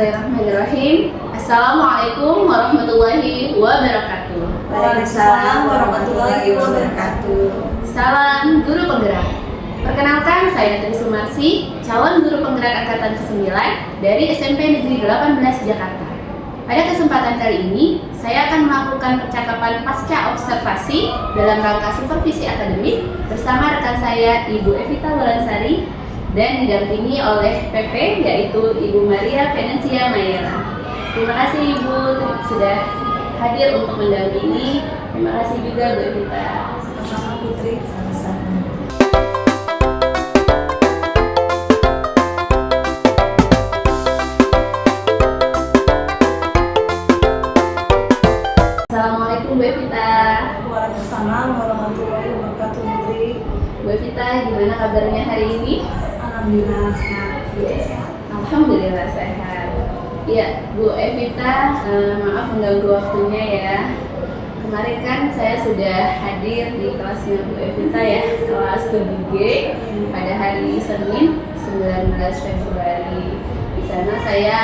Bismillahirrahmanirrahim. Assalamualaikum warahmatullahi wabarakatuh. Waalaikumsalam warahmatullahi wabarakatuh. Salam guru penggerak. Perkenalkan, saya Tri Sumarsi, calon guru penggerak angkatan ke-9 dari SMP Negeri 18 Jakarta. Pada kesempatan kali ini, saya akan melakukan percakapan pasca observasi dalam rangka supervisi akademik bersama rekan saya Ibu Evita Wolansari dan didampingi oleh PP, yaitu Ibu Maria Venencia Mayera. Terima kasih Ibu sudah hadir untuk mendampingi. Terima kasih juga Bu Evita. Sama-sama Putri, sama-sama. Assalamualaikum Bu Evita. Waalaikumsalam warahmatullahi wabarakatuh Putri. Bu Evita, gimana kabarnya hari ini? Alhamdulillah sehat. Sehat. Alhamdulillah sehat. Ya, Bu Evita, maaf mengganggu waktunya ya. Kemarin kan saya sudah hadir di kelasnya Bu Evita ya, kelas 7G pada hari Senin 19 Februari. Di sana saya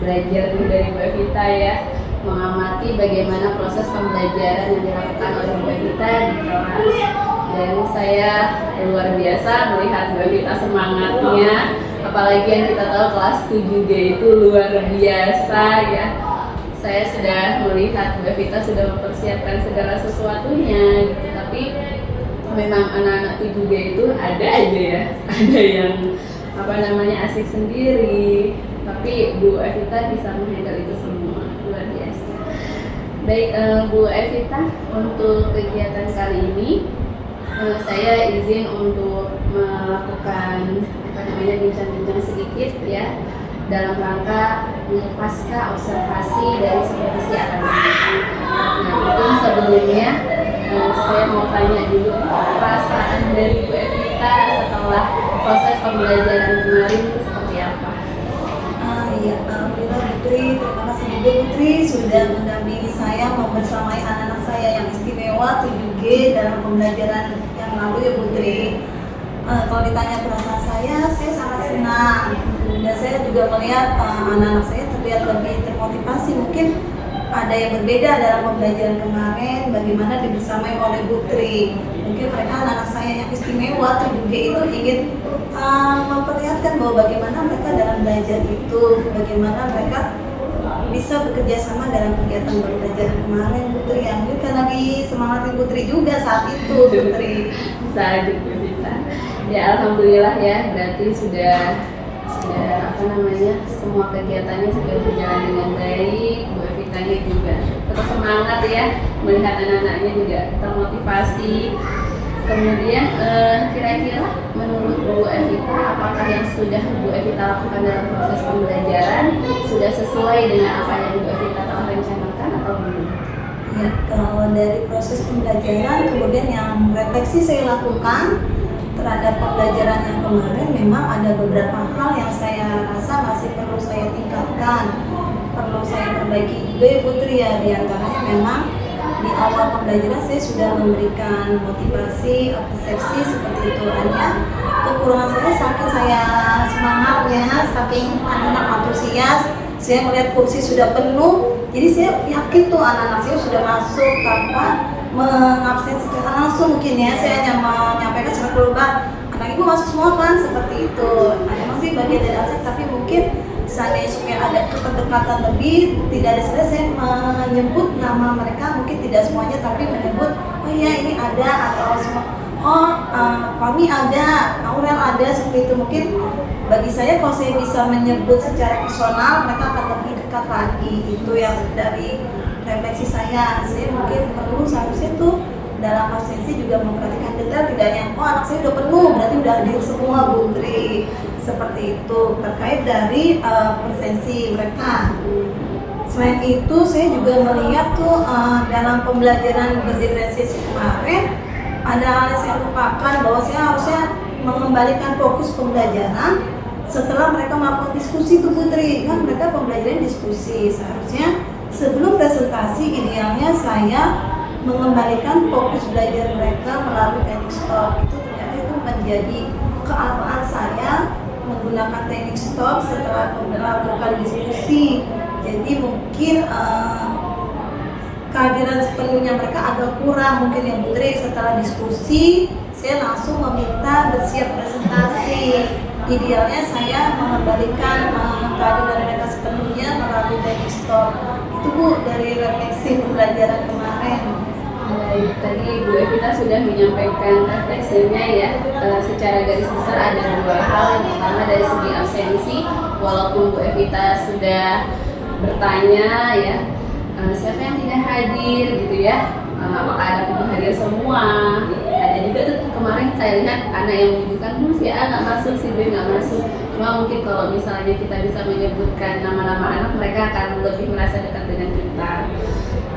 belajar dari Bu Evita ya, mengamati bagaimana proses pembelajaran yang dilakukan oleh Bu Evita di kelas. Dan saya luar biasa melihat Bu Evita semangatnya, apalagi yang kita tahu kelas 7G itu luar biasa ya. Saya sudah melihat Bu Evita sudah mempersiapkan segala sesuatunya gitu, tapi memang anak-anak 7G itu ada aja ya, ada yang asik sendiri, tapi Bu Evita bisa menghandle itu semua, luar biasa. Baik, Bu Evita, untuk kegiatan kali ini saya izin untuk melakukan bincang-bincang sedikit ya dalam rangka pasca observasi dari supervisi akademik. Nah, itu sebelumnya saya mau tanya dulu perasaan dari Bu Evita setelah proses pembelajaran kemarin itu seperti apa? Iya, alhamdulillah Putri, terima kasih juga Putri sudah mendampingi saya membersamai anak-anak saya yang istimewa 7G dalam pembelajaran yang lalu ya Putri. Kalau ditanya perasaan saya sangat senang dan saya juga melihat anak-anak saya terlihat lebih termotivasi. Mungkin ada yang berbeda dalam pembelajaran kemarin, bagaimana dibersamai oleh Putri. Mungkin mereka anak-anak saya yang istimewa 7G itu ingin memperlihatkan bahwa bagaimana mereka dalam belajar itu, bagaimana mereka bisa bekerja sama dalam kegiatan pembelajaran kemarin Putri. Yang ini karena disemangatin Putri juga saat itu Putri. Saat itu kita. Ya alhamdulillah ya, berarti sudah semua kegiatannya sudah berjalan dengan baik. Bu Evitanya juga tetap semangat ya, melihat anak-anaknya juga termotivasi. Kemudian kira-kira menurut Bu Evita, apakah yang sudah Bu Evita lakukan dalam proses pembelajaran sudah sesuai dengan apa yang Bu Evita telah rencanakan atau belum? Ya, kalau dari proses pembelajaran kemudian yang refleksi saya lakukan terhadap pembelajaran yang kemarin, memang ada beberapa hal yang saya rasa masih perlu saya tingkatkan, perlu saya perbaiki juga ya Putri ya. Di antaranya memang di awal pembelajaran saya sudah memberikan motivasi, persepsi seperti itu. Hanya kekurangan saking saya semangatnya, saking anak-anak antusias, saya melihat kursi sudah penuh, jadi saya yakin tuh anak-anak saya sudah masuk tanpa mengabsen secara langsung. Mungkin ya saya hanya menyampaikan secara global, anak ibu masuk semua kan, seperti itu. Ada masih bagian dari absen, tapi mungkin seandainya supaya ada kedekatan lebih, tidak ada saya menyebut nama mereka, mungkin tidak semuanya, tapi menyebut oh iya ini ada, atau semua Fami ada, Aurel ada, seperti itu. Mungkin bagi saya kalau saya bisa menyebut secara personal, mereka akan lebih dekat lagi. Itu yang dari refleksi saya mungkin perlu seharusnya tuh dalam absensi juga memperhatikan detail, tidak hanya anak saya udah penuh berarti udah hadir semua Putri, seperti itu terkait dari presensi mereka. Selain itu saya juga melihat tuh dalam pembelajaran berdiferensiasi kemarin ada hal yang saya lupakan, bahwa saya harusnya mengembalikan fokus pembelajaran setelah mereka melakukan diskusi tuh Putri. Kan mereka pembelajaran diskusi, seharusnya sebelum presentasi idealnya saya mengembalikan fokus belajar mereka melalui teknik stop. Itu ternyata itu menjadi kealpaan saya menggunakan teknik stop setelah melakukan diskusi. Jadi mungkin kehadiran sepenuhnya mereka agak kurang mungkin ya Bu Tri. Setelah diskusi saya langsung meminta bersiap presentasi. Idealnya saya mengembalikan kehadiran mereka sepenuhnya melalui teknik stop. Itu Bu dari refleksi pembelajaran kemarin. Baik, tadi Bu Evita sudah menyampaikan refleksinya ya. Secara garis besar ada dua hal. Yang pertama dari segi absensi, walaupun Bu Evita sudah bertanya ya, siapa yang tidak hadir gitu ya, apakah ada yang hadir semua. Ada juga tuh kemarin saya lihat anak yang menunjukkan si A nggak masuk, si B nggak masuk. Cuma mungkin kalau misalnya kita bisa menyebutkan nama-nama anak, mereka akan lebih merasa dekat dengan kita.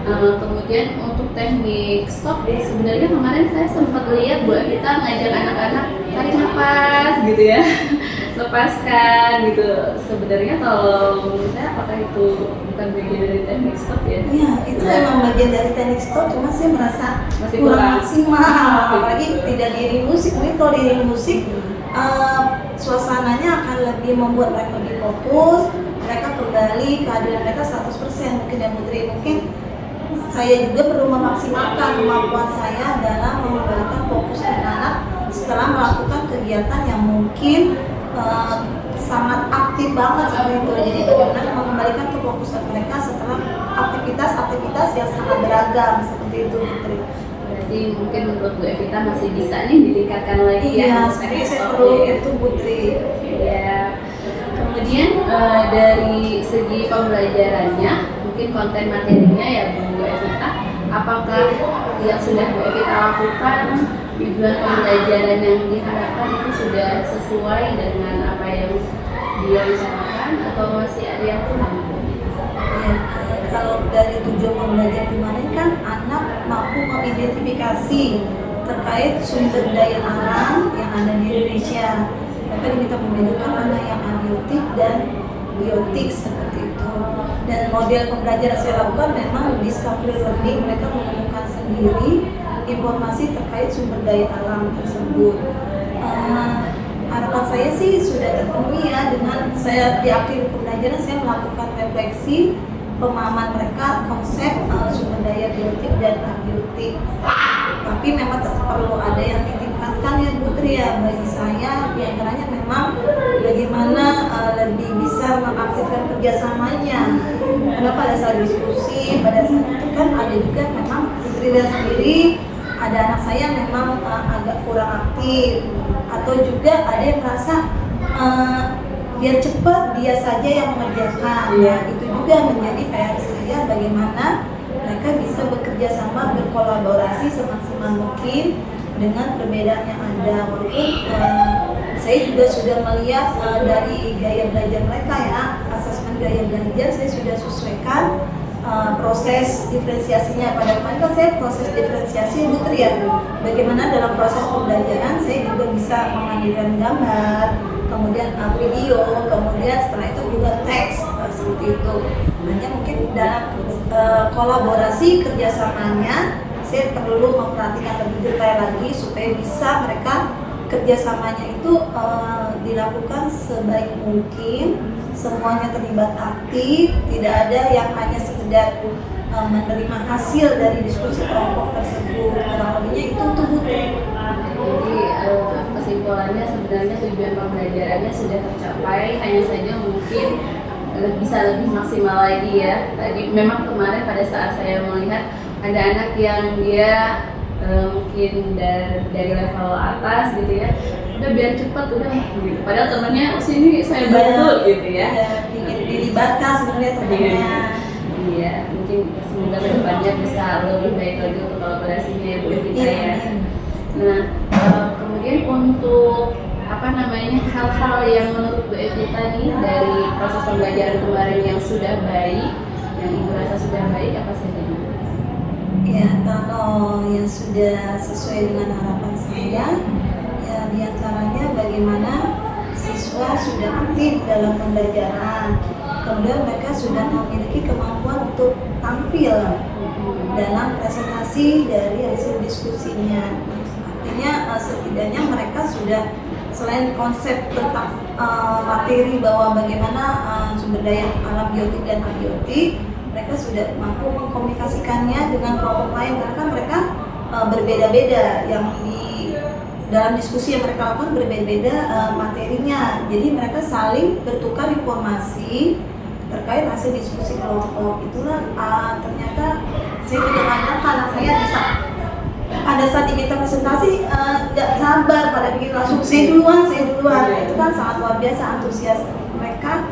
Kemudian untuk teknik stop, sebenarnya kemarin saya sempat lihat Bu Evita ngajak anak-anak tarik nafas gitu ya, lepaskan gitu. Sebenarnya kalau menurut saya apakah itu bukan bagian dari teknik stop ya? Iya, itu memang bagian dari teknik stop, cuma saya merasa Masih kurang kurang. maksimal. Apalagi tidak diiring musik. Mungkin kalau diiring musik, suasananya akan lebih membuat mereka lebih fokus. Mereka kembali kehadiran mereka 100% mungkin ya Putri. Mungkin saya juga perlu memaksimalkan kemampuan saya dalam mengembalikan fokus anak setelah melakukan kegiatan yang mungkin sangat aktif banget seperti itu. Jadi bagaimana mengembalikan kefokusan mereka setelah aktivitas yang sangat beragam seperti itu Putri. Berarti mungkin menurut Bu Evita masih bisa nih ditingkatkan lagi ya. Iya, seperti saya perlu itu Putri. Ya. Kemudian dari segi pembelajarannya, mungkin konten materinya ya Bu Evita, apakah yang sudah Bu Evita lakukan, tujuan pembelajaran yang diharapkan itu sudah sesuai dengan apa yang dia usahakan atau masih ada yang kurang? Ya, kalau dari tujuan pembelajaran kemarin kan anak mampu mengidentifikasi terkait sumber daya alam yang ada di Indonesia. Mereka diminta membedakan mana yang abiotik dan biotik seperti itu. Dan model pembelajaran saya lakukan memang discovery learning. Mereka menemukan sendiri informasi terkait sumber daya alam tersebut. Harapan saya sih sudah terpenuhi ya, dengan saya di akhir pembelajaran saya melakukan refleksi pemahaman mereka konsep sumber daya biotik dan abiotik. Tapi memang tetap perlu ada yang ditingkatkan ya Putri ya. Bagi saya diantaranya memang bagaimana lebih bisa mengaktifkan kerjasamanya. Karena pada saat diskusi, pada saat itu kan ada juga memang Putri lihat sendiri, ada anak saya memang agak kurang aktif, atau juga ada yang merasa biar cepat dia saja yang mengerjakan. Ya, itu juga menjadi PR saya bagaimana mereka bisa bekerja sama, berkolaborasi semaksimal mungkin dengan perbedaan yang ada. Walaupun saya juga sudah melihat dari gaya belajar mereka ya, asesmen gaya belajar saya sudah sesuaikan proses diferensiasinya. Pada kemarin kan saya proses diferensiasi Putri ya, bagaimana dalam proses pembelajaran saya juga bisa menghadirkan gambar, kemudian video, kemudian setelah itu juga teks seperti itu. Hanya mungkin dalam kolaborasi kerjasamanya saya perlu memperhatikan lebih detail lagi supaya bisa mereka kerjasamanya itu dilakukan sebaik mungkin, semuanya terlibat aktif, tidak ada yang hanya sekedar menerima hasil dari diskusi kelompok tersebut. Kurang lebihnya itu tuh Putri. Jadi kesimpulannya sebenarnya tujuan pembelajarannya sudah tercapai, hanya saja mungkin bisa lebih maksimal lagi ya. Tadi memang kemarin pada saat saya melihat ada anak yang dia mungkin dari level atas gitu ya, udah biar cepat udah gitu. Padahal temannya sini saya bantu gitu ya. Ingin dilibatkan sebenarnya temannya. Iya, mungkin semoga kedepannya bisa lebih baik lagi untuk kolaborasinya ya Bu Evita ya. Nah, kemudian untuk hal-hal yang menurut Bu Evita nih dari proses pembelajaran kemarin yang sudah baik, yang Ibu rasa sudah baik, apa saja? Ya, kalau yang sudah sesuai dengan harapan saya, ya diantaranya bagaimana siswa sudah aktif dalam pembelajaran, kemudian mereka sudah memiliki kemampuan untuk tampil dalam presentasi dari hasil diskusinya. Artinya setidaknya mereka sudah selain konsep tentang materi bahwa bagaimana sumber daya alam biotik dan abiotik, mereka sudah mampu mengkomunikasikannya dengan kelompok lain karena kan mereka berbeda-beda, yang di dalam diskusi yang mereka lakukan berbeda-beda materinya. Jadi mereka saling bertukar informasi terkait hasil diskusi kelompok. Itulah ternyata saya juga mengatakan anak saya bisa pada saat diminta presentasi tidak sabar, pada bikin langsung saya duluan. Itu kan sangat luar biasa antusias mereka.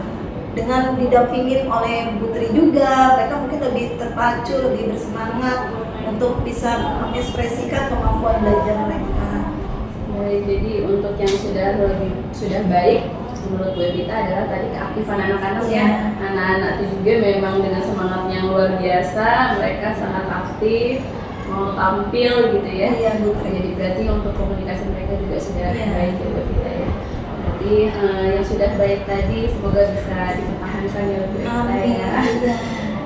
Dengan didampingin oleh Bu Tri juga, mereka mungkin lebih terpacu, lebih bersemangat untuk bisa mengekspresikan kemampuan belajar mereka. Baik, jadi untuk yang sudah baik menurut Bu Evita adalah tadi keaktifan anak-anak ya. Anak-anak itu juga memang dengan semangat yang luar biasa, mereka sangat aktif, mau tampil gitu ya. Iya, Bu Tri. Jadi berarti untuk komunikasi mereka juga sudah baik ya Bu Evita ya. Berarti yang sudah baik tadi semoga bisa dipertahankan ya Bu Evita ya.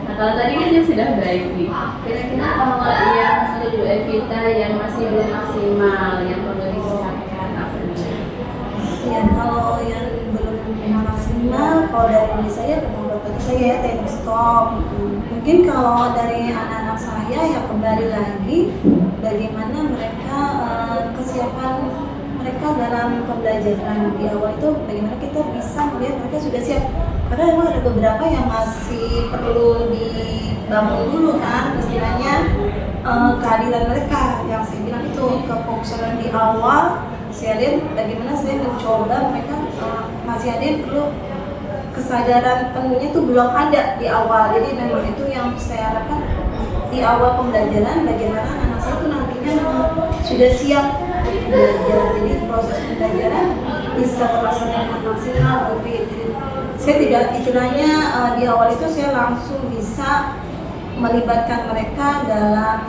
Nah kalau tadi kan yang sudah baik nih, kira-kira kalau yang menurut Bu Evita yang masih belum maksimal, yang perlu ditingkatkan apa nih? Ya kalau yang belum maksimal, kalau dari diri saya, kemampuan tadi saya ya teknik stop. Mungkin kalau dari anak-anak saya ya kembali lagi bagaimana mereka kesiapan mereka dalam pembelajaran di awal itu, bagaimana kita bisa melihat mereka sudah siap. Karena memang ada beberapa yang masih perlu dibangun dulu kan, istilahnya kehadiran mereka yang saya bilang itu kefokusan di awal. Saya lihat bagaimana saya mencoba mereka masih ada yang perlu kesadaran penuhnya itu belum ada di awal. Jadi memang itu yang saya harapkan di awal pembelajaran, bagaimana anak saya itu nantinya sudah siap belajar. Jadi proses pembelajaran bisa terlaksana dengan maksimal. Jadi saya tidak istilahnya di awal itu saya langsung bisa melibatkan mereka dalam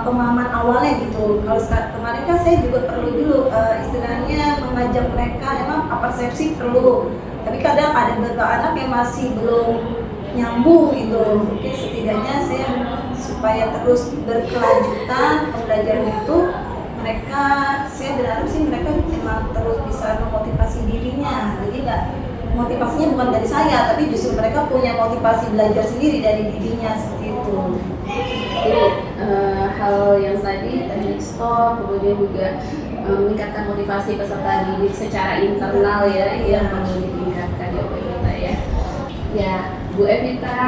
pemahaman awalnya gitu. Kalau kemarin kan saya juga perlu dulu istilahnya mengajak mereka, emang persepsi perlu. Tapi kadang ada beberapa anak yang masih belum nyambung gitu. Mungkin setidaknya saya supaya terus berkelanjutan pembelajaran itu, mereka saya berharap sih mereka memang terus bisa memotivasi dirinya. Jadi nggak, motivasinya bukan dari saya, tapi justru mereka punya motivasi belajar sendiri dari dirinya seperti itu. Jadi hal yang tadi teknik stop, kemudian juga meningkatkan motivasi peserta didik secara internal ya, yang perlu ditingkatkan ya Bu Evita ya. Ya Bu Evita,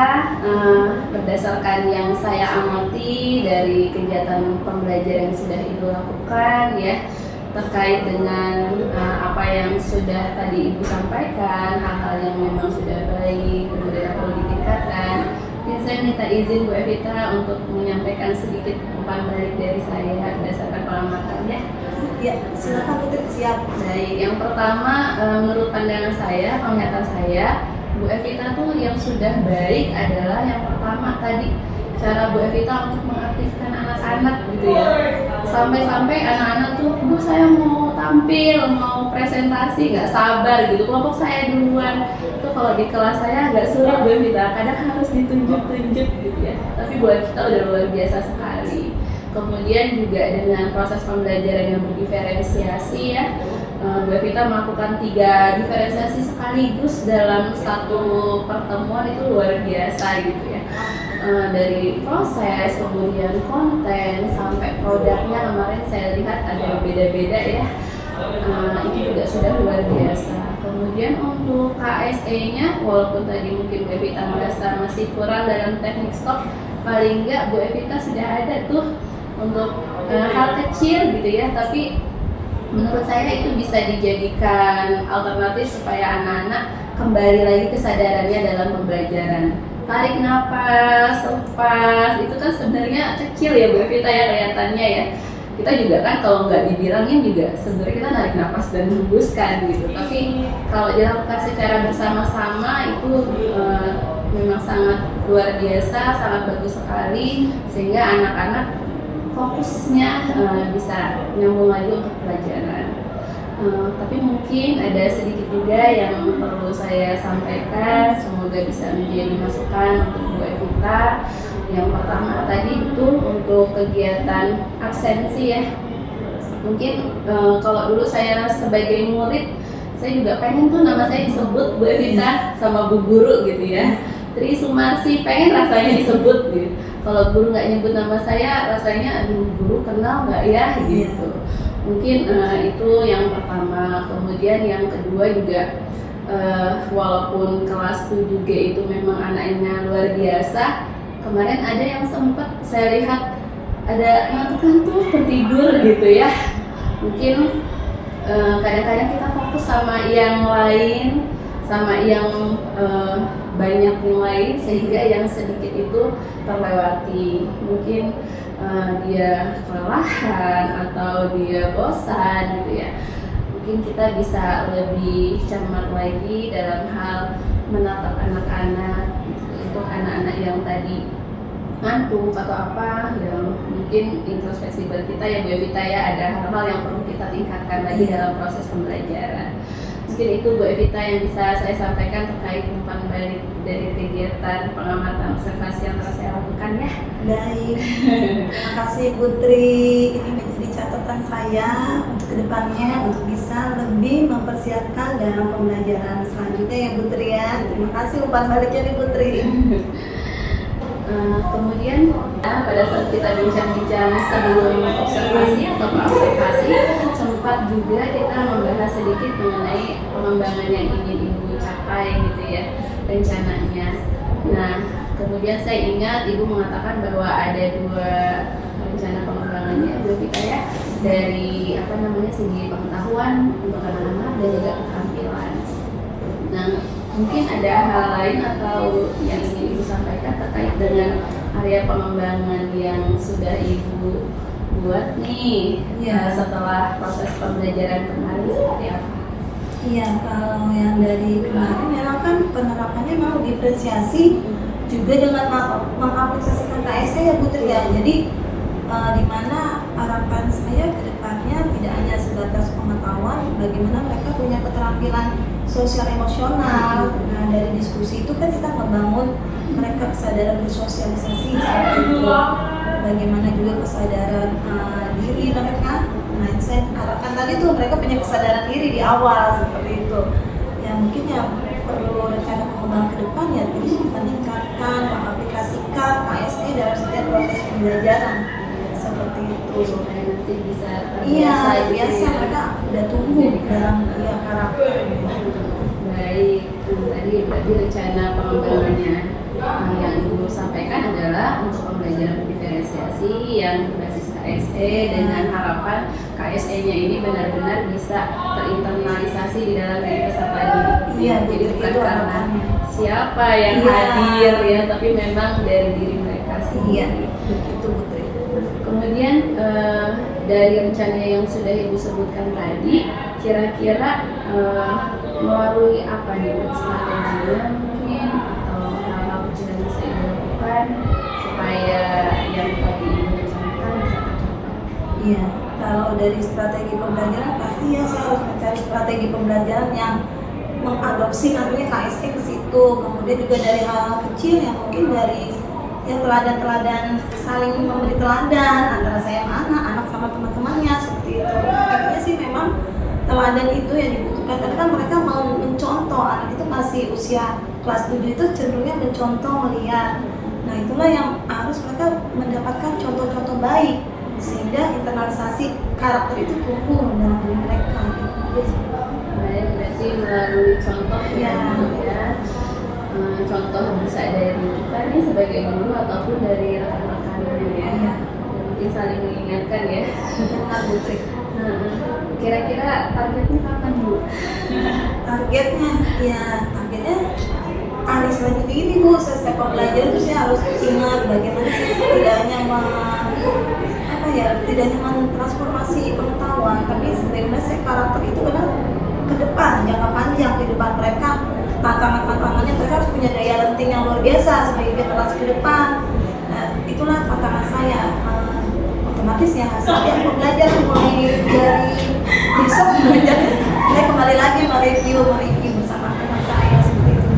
berdasarkan yang saya amati dari kegiatan pembelajaran yang sudah Ibu lakukan ya, terkait dengan apa yang sudah tadi Ibu sampaikan, hal-hal yang memang sudah baik, kemudian perlu ditingkatkan. Saya minta izin Bu Evita untuk menyampaikan sedikit umpan balik dari saya berdasarkan pengamatannya. Ya, silakan Bu, siap. Baik, yang pertama menurut pandangan saya, penglihatan saya, Bu Evita tuh yang sudah baik adalah yang pertama tadi cara Bu Evita untuk mengaktifkan anak-anak gitu ya. Sampai-sampai anak-anak tuh, Bu saya mau tampil, mau presentasi, nggak sabar gitu. Kelompok saya duluan. Itu kalau di kelas saya agak sulit Bu Evita, kadang harus ditunjuk-tunjuk gitu ya. Tapi Bu Evita udah luar biasa sekali. Kemudian juga dengan proses pembelajaran yang berdiferensiasi ya, Bu Evita melakukan 3 diferensiasi sekaligus dalam satu pertemuan, itu luar biasa gitu ya. Dari proses, kemudian konten, sampai produknya kemarin saya lihat ada beda-beda ya. Itu juga sudah luar biasa. Kemudian untuk KSE-nya, walaupun tadi mungkin Bu Evita merasa masih kurang dalam teknik stop, paling enggak Bu Evita sudah ada tuh untuk hal kecil gitu ya, tapi menurut saya itu bisa dijadikan alternatif supaya anak-anak kembali lagi kesadarannya dalam pembelajaran. Tarik nafas, lepas, itu kan sebenarnya kecil ya Bu Evita ya kelihatannya ya. Kita juga kan kalau nggak dibilangin juga sebenarnya kita narik nafas dan hembuskan gitu. Tapi kalau dilakukan secara bersama-sama itu memang sangat luar biasa, sangat bagus sekali, sehingga anak-anak fokusnya bisa nyambung lagi untuk pelajaran. Tapi mungkin ada sedikit juga yang perlu saya sampaikan, semoga bisa menjadi masukan untuk Bu Evita. Yang pertama tadi betul untuk kegiatan absensi ya, Mungkin kalau dulu saya sebagai murid, saya juga pengen tuh nama saya disebut Bu Evita sama Bu Guru gitu ya. Tri Sumarsi, pengen rasanya disebut gitu. Kalau guru nggak nyebut nama saya, rasanya aduh guru kenal nggak ya gitu. Mungkin itu yang pertama. Kemudian yang kedua juga walaupun kelas 7G itu memang anaknya luar biasa, kemarin ada yang sempat saya lihat ada ngantuk-ngantuk tertidur gitu ya. Mungkin kadang-kadang kita fokus sama yang lain, sama yang banyak yang lain, sehingga yang sedikit itu terlewati. Mungkin dia kelelahan atau dia bosan gitu ya. Mungkin kita bisa lebih cermat lagi dalam hal menatap anak-anak, untuk anak-anak yang tadi ngantuk atau apa, yang mungkin introspeksi buat kita ya Bu Evita ya, ada hal-hal yang perlu kita tingkatkan lagi dalam proses pembelajaran. Mungkin itu Bu Evita yang bisa saya sampaikan terkait umpan balik dari kegiatan pengamatan observasi yang telah saya lakukan ya. Baik, terima kasih Putri. Ini menjadi catatan saya untuk kedepannya untuk bisa lebih mempersiapkan dalam pembelajaran selanjutnya ya Putri ya. Terima kasih umpan baliknya nih Putri. Kemudian pada saat kita bincang-bincang sebelum observasi atau observasi, sempat juga kita membahas sedikit mengenai pengembangan yang ingin Ibu capai gitu ya, rencananya. Nah, kemudian saya ingat Ibu mengatakan bahwa ada 2 rencana pengembangannya Bu Evita ya, dari segi pengetahuan untuk anak-anak dan juga keterampilan. Nah, mungkin ada hal lain atau yang ingin Ibu sampaikan terkait dengan area pengembangan yang sudah Ibu buat nih setelah proses pembelajaran kemarin seperti apa? Iya, kalau yang dari kemarin memang kan penerapannya mau diferensiasi juga dengan mengaplikasikan KSE ya Putri ya. Jadi di mana harapan saya ke depannya tidak hanya sebatas pengetahuan, bagaimana mereka punya keterampilan sosial emosional. Nah, dari diskusi itu kan kita membangun mereka kesadaran bersosialisasi seperti itu. Bagaimana juga kesadaran diri mereka. Nah, saya harapkan tadi tuh mereka punya kesadaran diri di awal seperti itu. Ya mungkin yang perlu rencana pengembangan ke depan ya terus meningkatkan, mengaplikasikan KSE dalam setiap proses pembelajaran seperti itu. Supaya nanti bisa biasa mereka udah tumbuh dalam karakter. Baik, tadi berarti rencana pengembangannya yang Ibu sampaikan adalah untuk pembelajaran diferensiasi yang berbasis KSE dengan harapan KSE-nya ini benar-benar bisa terinternalisasi di dalam diri peserta didik. Jadi bukan karena siapa yang hadir ya, tapi memang dari diri mereka sendiri. Begitu Putri. Kemudian dari rencana yang sudah Ibu sebutkan tadi, kira-kira melalui apa nih strateginya mungkin atau hal-hal kecil yang bisa Ibu lakukan supaya yang tadi Ibu rencanakan bisa tercapai? Iya, kalau dari strategi pembelajaran pasti ya saya harus mencari strategi pembelajaran yang mengadopsi nantinya KSE ke situ. Kemudian juga dari hal-hal kecil yang mungkin dari yang teladan-teladan, saling memberi teladan antara saya sama anak sama teman-temannya seperti itu. Intinya sih memang teladan itu yang dibutuhkan karena kan mereka mau mencontoh, anak itu masih usia kelas 7 itu cenderungnya mencontoh, melihat. Nah itulah yang harus mereka mendapatkan contoh-contoh baik sehingga internalisasi karakter itu tumbuh dalam diri mereka. Baik, berarti melalui contoh ya. Contoh bisa dari kita nih sebagai guru ataupun dari rekan-rekannya ya. Mungkin saling mengingatkan ya. Putri. Kira-kira targetnya kapan Bu? Targetnya hari selanjutnya ini Bu, setiap pembelajaran itu saya harus ingat bagaimana saya tidak hanya tidak hanya mentransformasi pengetahuan, tapi sebenarnya saya karakter itu adalah ke depan, jangka panjang kehidupan mereka. Tantangan-tantangannya mereka harus punya daya lenting yang luar biasa sebagai generasi ke depan. Nah, itulah tantangan saya. Otomatis ya hasilnya pembelajaran mulai dari besok belajar. Saya kembali lagi mereview bersama teman saya seperti itu.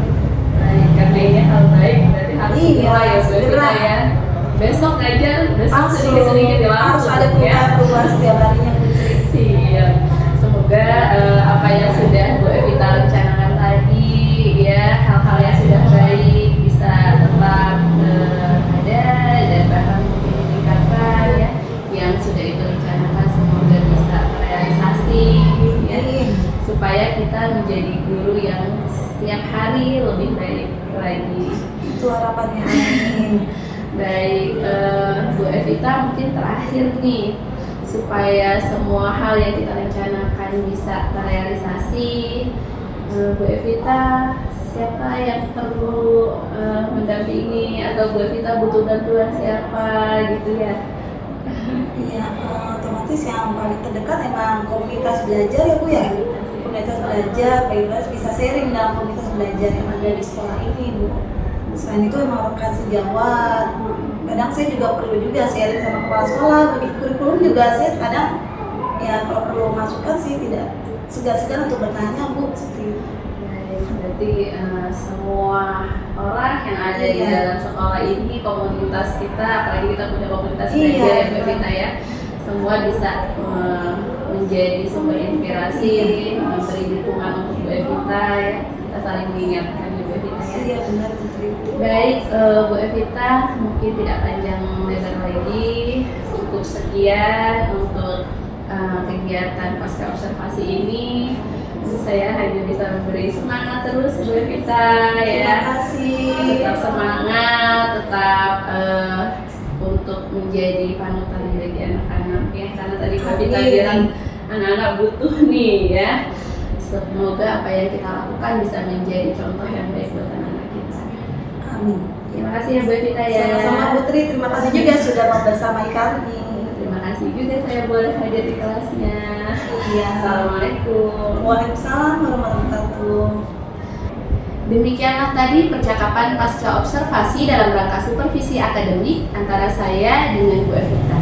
Baik, karena ini hal baik berarti harus dimulai ya sudah ya. Besok ngajar, besok sedikit-sedikit ya harus ada perubahan setiap harinya. Siap. Semoga apa yang sudah Bu Evita rencanakan tadi, ya, hal-hal yang sudah baik bisa tetap ada dan bahkan mungkin meningkatkan, ya. Yang sudah itu rencanakan semoga bisa terrealisasi, ya, supaya kita menjadi guru yang setiap hari lebih baik lagi. Itu harapannya, amin. Baik, Bu Evita, mungkin terakhir nih, supaya semua hal yang kita rencanakan bisa terrealisasi, Bu Evita, siapa yang perlu mendampingi atau Bu Evita butuh bantuan siapa gitu ya? Iya, otomatis yang paling terdekat emang komunitas belajar ya Bu ya. Komunitas belajar, bebas bisa sharing dalam komunitas belajar yang ada di sekolah ini Bu. Selain itu emang rekan sejawat. Kadang saya juga perlu juga sharing sama kepala sekolah, bagi kurikulum juga saya kadang ya kalau perlu masukan sih tidak segan-segan untuk bertanya Bu seperti itu. Baik, berarti semua orang yang ada di Iya. dalam sekolah ini, komunitas kita, apalagi kita punya komunitas Iya, belajar ya Bu betul. Evita ya, semua bisa menjadi sumber inspirasi, memberi dukungan untuk Bu Evita ya, kita saling mengingatkan ya Bu Evita ya. Iya benar Putri. Baik, Bu Evita, mungkin tidak panjang lebar lagi, cukup sekian untuk kegiatan pasca observasi ini. Saya hanya bisa memberi semangat terus Bu Evita Terima ya, kasih. tetap semangat, tetap untuk menjadi panutan bagi anak-anak ya, karena tadi Bu Evita Amin. bilang anak-anak butuh nih ya. Semoga apa yang kita lakukan bisa menjadi contoh yang baik buat anak-anak kita. Amin. Terima kasih ya Bu Evita ya. Sama-sama Putri, terima kasih juga sudah membersamai kami. Terima kasih juga saya boleh hadir di kelasnya. Iya. Assalamualaikum. Waalaikumsalam warahmatullahi wabarakatuh. Demikianlah tadi percakapan pasca observasi dalam rangka supervisi akademik antara saya dengan Bu Evita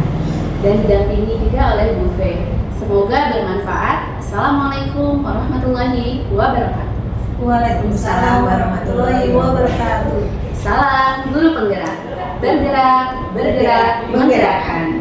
dan didampingi juga oleh Bu Fe. Semoga bermanfaat. Assalamualaikum warahmatullahi wabarakatuh. Waalaikumsalam warahmatullahi wabarakatuh. Salam guru penggerak, bergerak, bergerak, menggerakkan.